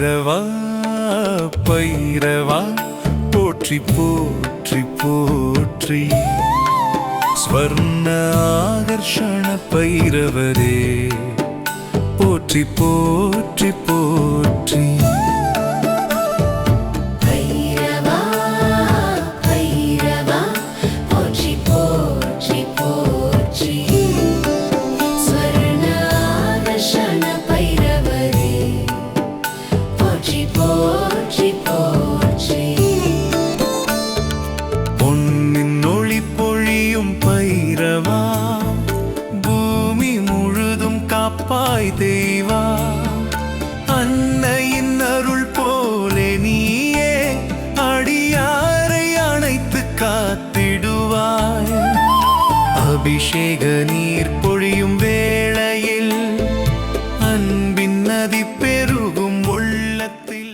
பைரவா பைரவா போற்றி போற்றி போற்றி ஸ்வர்ண ஆகர்ஷண பைரவரே போற்றி போற்றி போற்றி பைரவா பூமி முழுதும் காப்பாய் தேவா அன்னையின் அருள் போலே நீயே அடியாரை அணைத்து காத்திடுவாய் அபிஷேக நீர் பொழியும் வேளையில் அன்பின் நதி பெருகும் உள்ளத்தில்